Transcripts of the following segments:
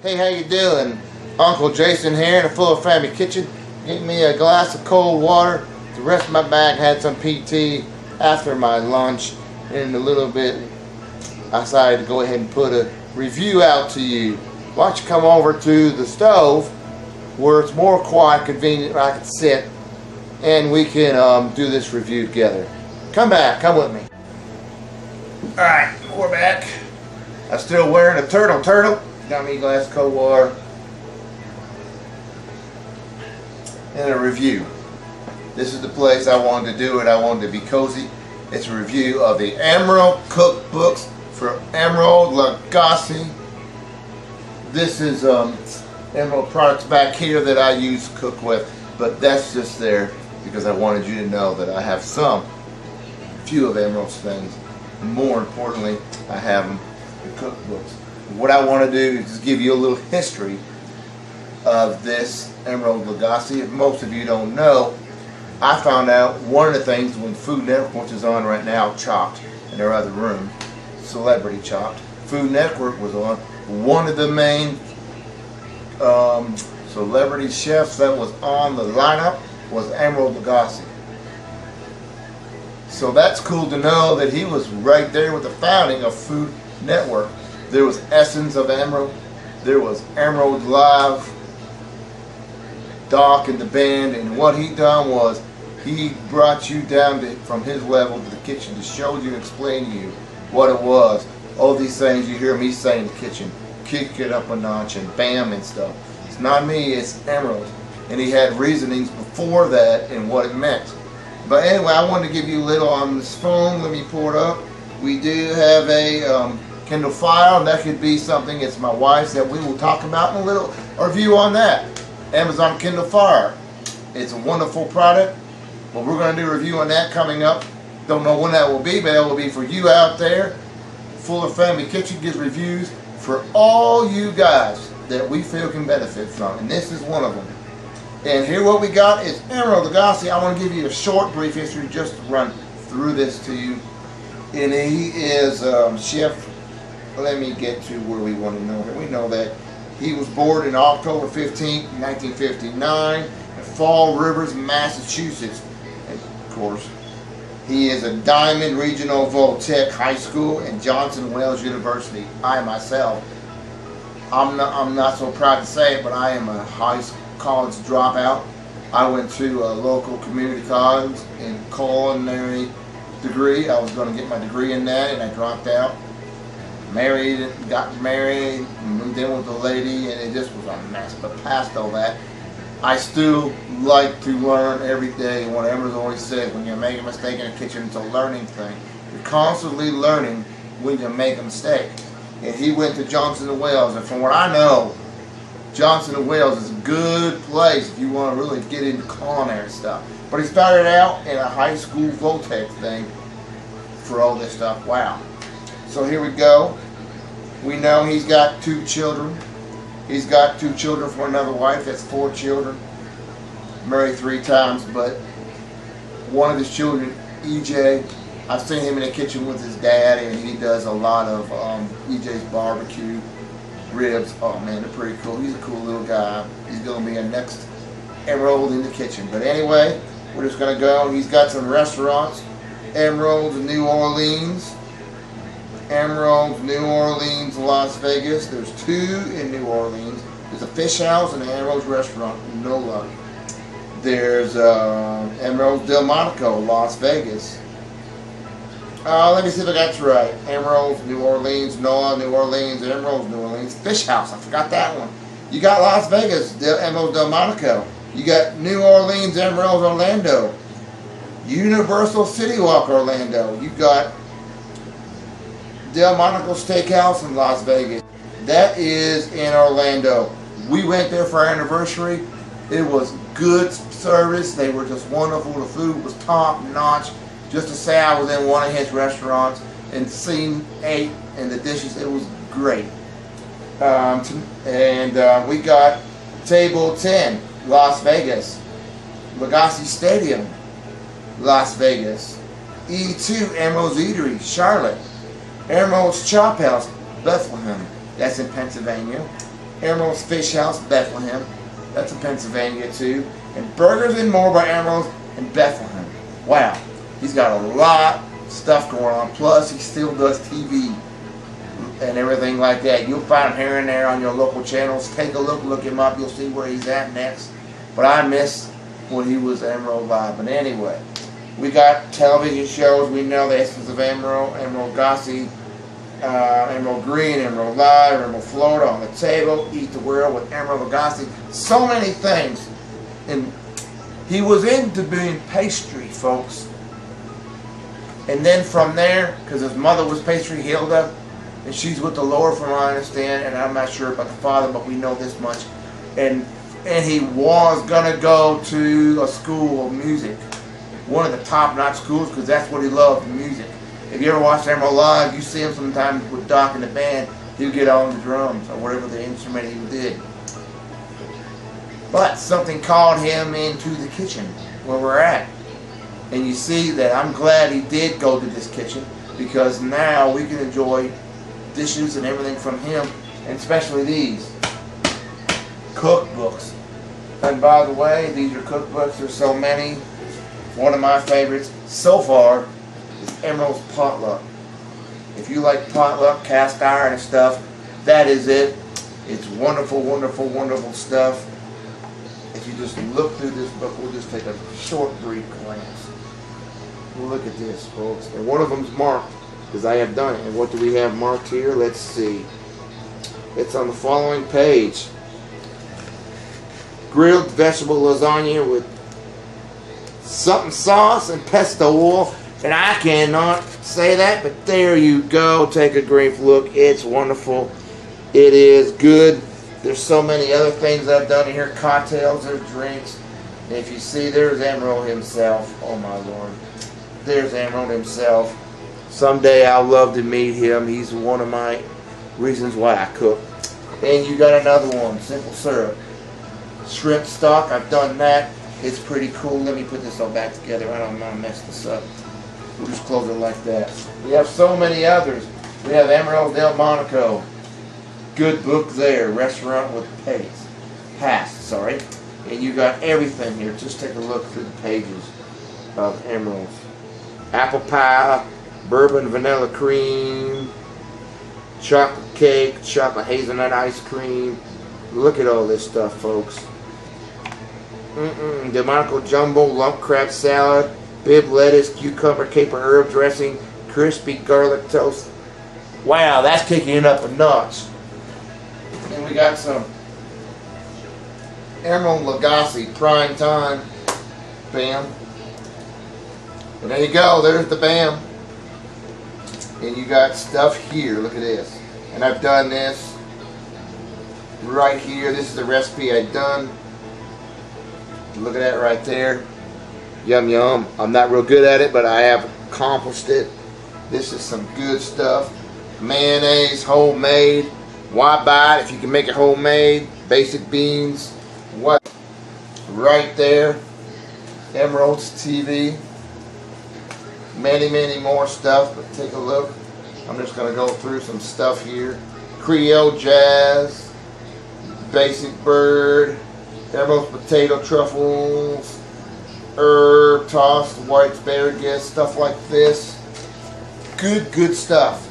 Hey, how you doing? Uncle Jason here in the Fuller Family Kitchen. Get me a glass of cold water to rest my back. Had some PT after my lunch, and a little bit I decided to go ahead and put a review out to you. Why don't you come over to the stove where it's more quiet, convenient, where I can sit, and we can do this review together. Come with me. Alright, we're back. I'm still wearing a turtle. Got me a glass of cold water. And a review. This is the place I wanted to do it. I wanted to be cozy. It's a review of the Emeril cookbooks for Emeril Lagasse. This is Emeril products back here that I use to cook with, but that's just there because I wanted you to know that I have few of Emeril's things. More importantly, I have them in cookbooks. What I want to do is just give you a little history of this Emeril Lagasse. If most of you don't know, I found out one of the things when Food Network, which is on right now, Chopped, in their other room, Celebrity Chopped, Food Network was on. One of the main celebrity chefs that was on the lineup was Emeril Lagasse. So that's cool to know that he was right there with the founding of Food Network. There was Essence of Emeril. There was Emeril Live, Doc and the band, and what he done was he brought you down from his level to the kitchen to show you and explain to you what it was. All these things you hear me say in the kitchen, kick it up a notch and bam and stuff. It's not me, it's Emeril. And he had reasonings before that and what it meant. But anyway, I wanted to give you a little on this phone. Let me pull it up. We do have a Kindle Fire, and that could be something, it's my wife's, that we will talk about in a little review on that. Amazon Kindle Fire. It's a wonderful product. Well, we're going to do a review on that coming up. Don't know when that will be, but it will be for you out there. Fuller Family Kitchen gives reviews for all you guys that we feel can benefit from, and this is one of them. And here what we got is Emeril Lagasse. I want to give you a short, brief history just to run through this to you. And he is chef. Let me get to where we want to know him. We know that he was born in October 15, 1959 in Fall Rivers, Massachusetts. And of course, he is a Diamond Regional Voltech High School and Johnson Wales University. I myself, I'm not so proud to say it, but I am a college dropout. I went to a local community college in culinary degree. I was going to get my degree in that, and I dropped out. Got married, moved in with a lady, and it just was a mess. But past all that, I still like to learn every day. What Emeril always said, when you make a mistake in the kitchen, it's a learning thing. You're constantly learning when you make a mistake. And he went to Johnson & Wales, and from what I know, Johnson & Wales is a good place if you want to really get into culinary stuff. But he started out in a high school Voltech thing for all this stuff. Wow. So here we go. We know he's got 2 children. He's got 2 children from another wife. That's 4 children. Married 3 times, but one of his children, EJ, I've seen him in the kitchen with his dad, and he does a lot of EJ's barbecue ribs. Oh man, they're pretty cool. He's a cool little guy. He's going to be a next Emeril in the kitchen. But anyway, we're just going to go. He's got some restaurants. Emeril's New Orleans. Emeril's New Orleans, Las Vegas. There's 2 in New Orleans. There's a fish house and an Emeril's restaurant, NOLA. There's Emeril's Del Monaco, Las Vegas. Let me see if I got this right. Emeril's New Orleans, NOLA, New Orleans, Emeril's New Orleans, Fish House. I forgot that one. You got Las Vegas, Emeril's Del Monaco. You got New Orleans, Emeril's Orlando. Universal City Walk, Orlando. You got Del Monaco Steakhouse in Las Vegas. That is in Orlando. We went there for our anniversary. It was good service. They were just wonderful. The food was top notch. Just to say I was in one of his restaurants and ate and the dishes, it was great. We got Table 10, Las Vegas. Lagasse Stadium, Las Vegas. E2, Emeril's Eatery, Charlotte. Emeril's Chop House, Bethlehem. That's in Pennsylvania. Emeril's Fish House, Bethlehem. That's in Pennsylvania too. And Burgers and More by Emeril's in Bethlehem. Wow, he's got a lot of stuff going on. Plus, he still does TV and everything like that. You'll find him here and there on your local channels. Take a look him up. You'll see where he's at next. But I miss when he was Emeril Live. But anyway, we got television shows. We know the essence of Emeril Lagasse, Emeril Green, Emeril Live, Emeril Florida, On the Table, Eat the World with Emeril Lagasse. So many things. And he was into doing pastry, folks. And then from there, because his mother was Pastry Hilda, and she's with the Lord from what I understand, and I'm not sure about the father, but we know this much. And he was going to go to a school of music. One of the top-notch schools, because that's what he loved, music. If you ever watch Emeril Live, you see him sometimes with Doc in the band, he'll get on the drums, or whatever the instrument he did. But something called him into the kitchen, where we're at. And you see that I'm glad he did go to this kitchen, because now we can enjoy dishes and everything from him, and especially these cookbooks. And by the way, these are cookbooks. There's so many. One of my favorites so far is Emeril's Potluck. If you like potluck, cast iron and stuff, that is it. It's wonderful, wonderful, wonderful stuff. If you just look through this book, we'll just take a short, brief glance. Look at this, folks. And one of them's marked, because I have done it. And what do we have marked here? Let's see. It's on the following page. Grilled vegetable lasagna with something sauce and pesto oil. And I cannot say that, but there you go. Take a brief look. It's wonderful. It is good. There's so many other things I've done here. Cocktails or drinks. And if you see, there's Emeril himself. Oh my Lord. There's Emeril himself. Someday I'll love to meet him. He's one of my reasons why I cook. And you got another one. Simple syrup. Shrimp stock. I've done that. It's pretty cool. Let me put this all back together. I don't want to mess this up. We'll just close it like that. We have so many others. We have Emeril Del Monaco. Good book there. Restaurant with Past, sorry. And you got everything here. Just take a look through the pages of Emeril's. Apple pie, bourbon vanilla cream, chocolate cake, chocolate hazelnut ice cream. Look at all this stuff, folks. Delmonico jumbo, lump crab salad, bib lettuce, cucumber, caper herb dressing, crispy garlic toast. Wow, that's kicking it up a notch. And we got some Emeril Lagasse prime time. Bam. And there you go. There's the bam. And you got stuff here. Look at this. And I've done this right here. This is the recipe I've done. Look at that right there. Yum yum. I'm not real good at it, but I have accomplished it. This is some good stuff. Mayonnaise, homemade. Why buy it if you can make it homemade? Basic beans. What? Right there. Emeril's TV. Many, many more stuff, but take a look. I'm just going to go through some stuff here. Creole Jazz. Basic Bird. Emeril's Potato Truffles. Herb tossed, white asparagus, stuff like this. Good stuff.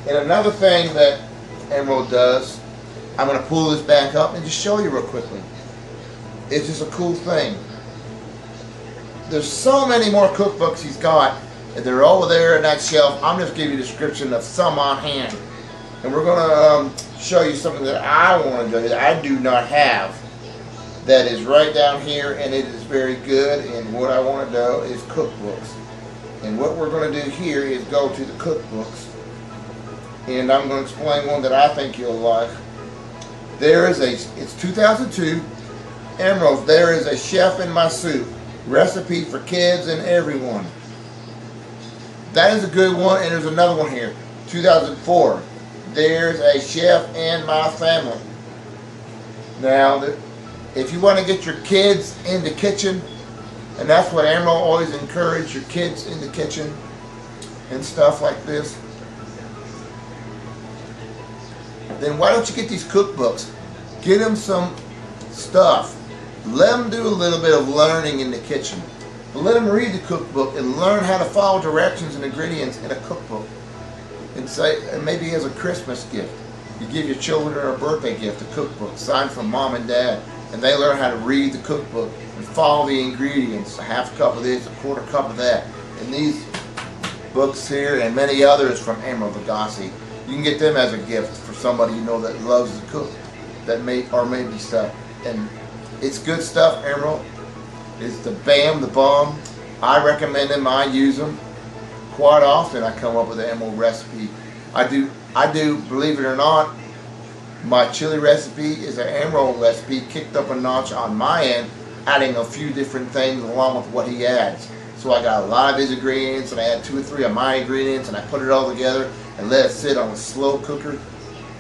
And another thing that Emeril does, I'm going to pull this back up and just show you real quickly. It's just a cool thing. There's so many more cookbooks he's got, and they're over there in that shelf. I'm just giving you a description of some on hand. And we're going to show you something that I want to do that I do not have. That is right down here, and it is very good. And what I want to do is cookbooks. And what we're going to do here is go to the cookbooks. And I'm going to explain one that I think you'll like. There is it's 2002, Emeril's There is a Chef in My Soup. Recipe for kids and everyone. That is a good one, and there's another one here. 2004, There's a Chef in My Family. Now, if you want to get your kids in the kitchen, and that's what Emeril always encouraged, your kids in the kitchen and stuff like this. then why don't you get these cookbooks? Get them some stuff. Let them do a little bit of learning in the kitchen. But let them read the cookbook and learn how to follow directions and ingredients in a cookbook. And say, and maybe as a Christmas gift, you give your children a birthday gift, a cookbook signed from mom and dad, and they learn how to read the cookbook and follow the ingredients. A half cup of this, a quarter cup of that. And these books here and many others from Emeril Lagasse, you can get them as a gift for somebody you know that loves to cook, that maybe stuff. And it's good stuff. Emeril is the bomb. I recommend them. I use them quite often. I come up with an Emeril recipe. I do, believe it or not, my chili recipe is an Emeril recipe kicked up a notch on my end, adding a few different things along with what he adds. So I got a lot of his ingredients, and I add 2 or 3 of my ingredients, and I put it all together and let it sit on a slow cooker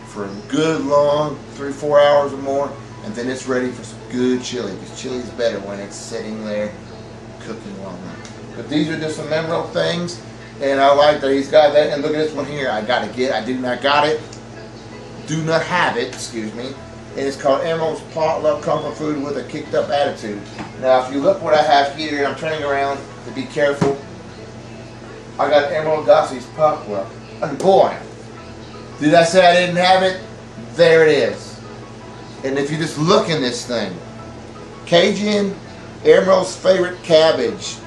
for a good long 3-4 hours or more, and then it's ready for some good chili, because chili is better when it's sitting there cooking long enough. But these are just some Emeril things, and I like that he's got that. And look at this one here. I do not have it, excuse me. And it's called Emeril's Potluck Comfort Food with a Kicked Up Attitude. Now, if you look what I have here, and I'm turning around to be careful, I got Emeril Lagasse's Potluck. And boy, did I say I didn't have it? There it is. And if you just look in this thing, Cajun, Emeril's favorite cabbage.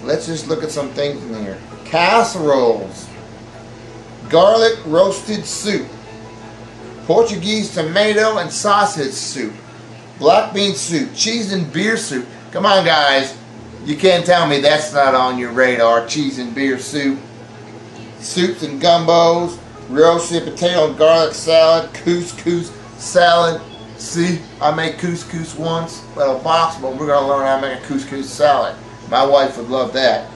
Let's just look at some things in here. Casseroles, garlic roasted soup, Portuguese tomato and sausage soup, black bean soup, cheese and beer soup. Come on, guys. You can't tell me that's not on your radar. Cheese and beer soup, soups and gumbos, roasted potato and garlic salad, couscous salad. See, I made couscous once, well, a box, but we're going to learn how to make a couscous salad. My wife would love that.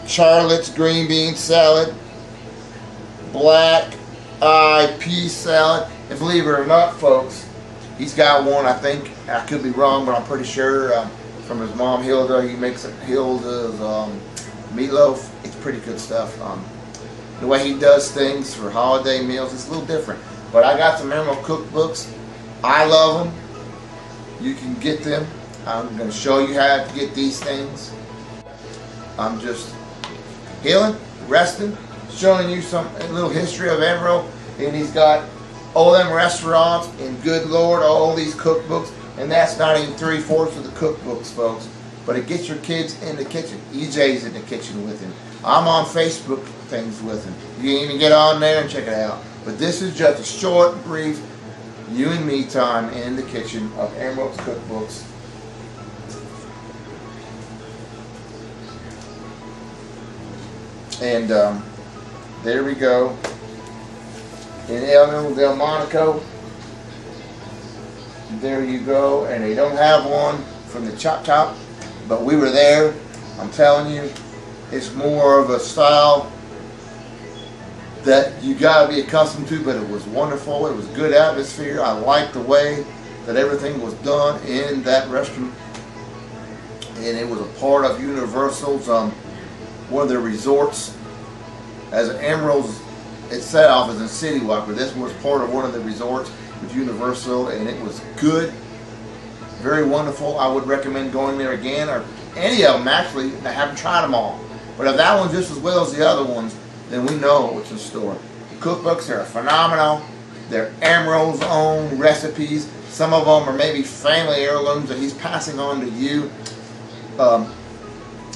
Charlotte's green bean salad, black eye pea salad, and believe it or not, folks, he's got one, I think, I could be wrong, but I'm pretty sure, from his mom Hilda. He makes Hilda's meatloaf. It's pretty good stuff. The way he does things for holiday meals, it's a little different. But I got some Emeril cookbooks. I love them. You can get them. I'm going to show you how to get these things. I'm just healing, resting, showing you a little history of Emeril. And he's got all them restaurants, and good Lord, all these cookbooks. And that's not even 3/4 of the cookbooks, folks. But it gets your kids in the kitchen. EJ's in the kitchen with him. I'm on Facebook things with him. You can even get on there and check it out. But this is just a short, brief, you and me time in the kitchen of Emeril's cookbooks. And there we go. In El Delmonico, there you go. And they don't have one from the Chop Chop, but we were there. I'm telling you, it's more of a style that you got to be accustomed to, but it was wonderful. It was good atmosphere. I liked the way that everything was done in that restaurant, and it was a part of Universal's one of their resorts. As Emeril's itself is in City Walk, but this was part of one of the resorts with Universal, and it was good, very wonderful. I would recommend going there again, or any of them actually. I haven't tried them all, but if that one's just as well as the other ones, then we know what's in store. The cookbooks are phenomenal. They're Emeril's own recipes. Some of them are maybe family heirlooms that he's passing on to you. I'm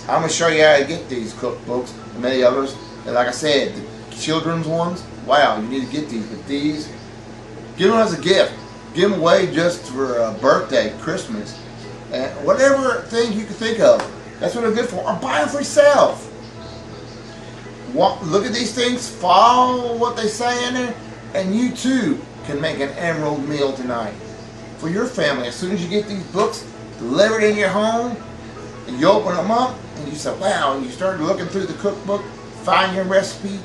going to show you how to get these cookbooks and many others. And like I said, the children's ones, wow, you need to get these. But these, give them as a gift. Give them away just for a birthday, Christmas, and whatever thing you can think of. That's what they're good for. Or buy them for yourself. Look at these things, follow what they say in there, and you too can make an Emeril meal tonight for your family. As soon as you get these books delivered in your home, and you open them up, and you say, wow, and you start looking through the cookbook, find your recipe,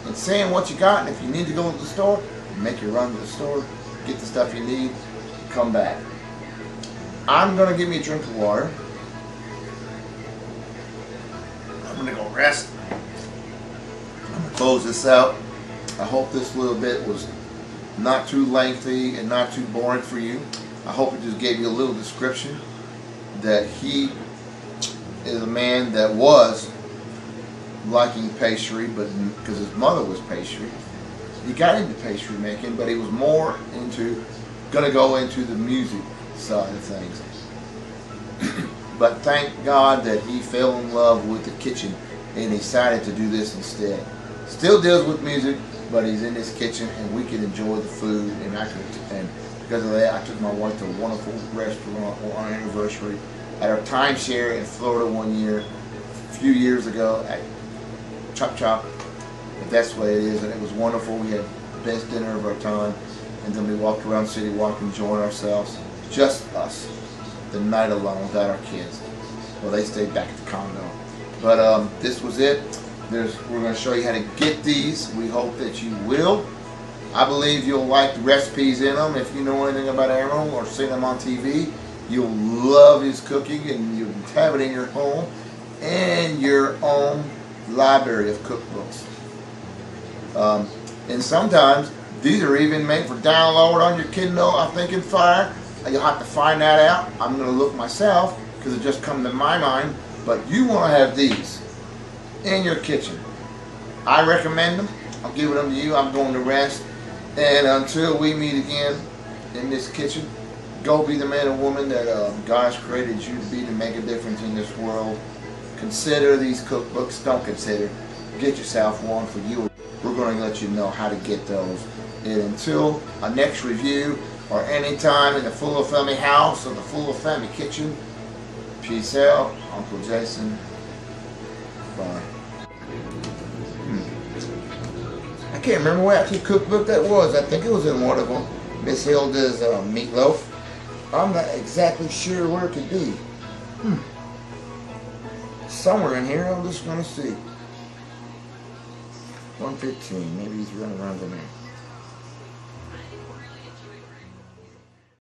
and saying what you got, and if you need to go to the store, make your run to the store, get the stuff you need, come back. I'm going to give me a drink of water. I'm going to go rest. I'm going to close this out. I hope this little bit was not too lengthy and not too boring for you. I hope it just gave you a little description that he is a man that was liking pastry, but because his mother was pastry, he got into pastry making, but he was more gonna go into the music side of things. But thank God that he fell in love with the kitchen and decided to do this instead. Still deals with music, but he's in his kitchen and we can enjoy the food. And because of that, I took my wife to a wonderful restaurant on our anniversary at our timeshare in Florida one year, a few years ago at Chop Chop. If that's what it is, and it was wonderful. We had the best dinner of our time, and then we walked around City Walk enjoying ourselves, just us, the night alone without our kids. Well, they stayed back at the condo. But this was it. We're going to show you how to get these. We hope that you will. I believe you'll like the recipes in them. If you know anything about Emeril or seen them on TV, you'll love his cooking, and you'll have it in your home and your own library of cookbooks. And sometimes these are even made for download on your Kindle, I think, in Fire. You'll have to find that out. I'm going to look myself because it just come to my mind. But you want to have these in your kitchen. I recommend them. I'm giving them to you. I'm going to rest. And until we meet again in this kitchen, go be the man or woman that God has created you to be to make a difference in this world. Consider these cookbooks. Don't consider. Get yourself one for you. We're going to let you know how to get those. And until our next review or any time in the Full of Family house or the Full of Family kitchen, peace out. Uncle Jason. Bye. I can't remember what actual cookbook that was. I think it was in one of them. Miss Hilda's meatloaf. I'm not exactly sure where it could be. Somewhere in here. I'm just going to see. 115. Maybe he's running around in there.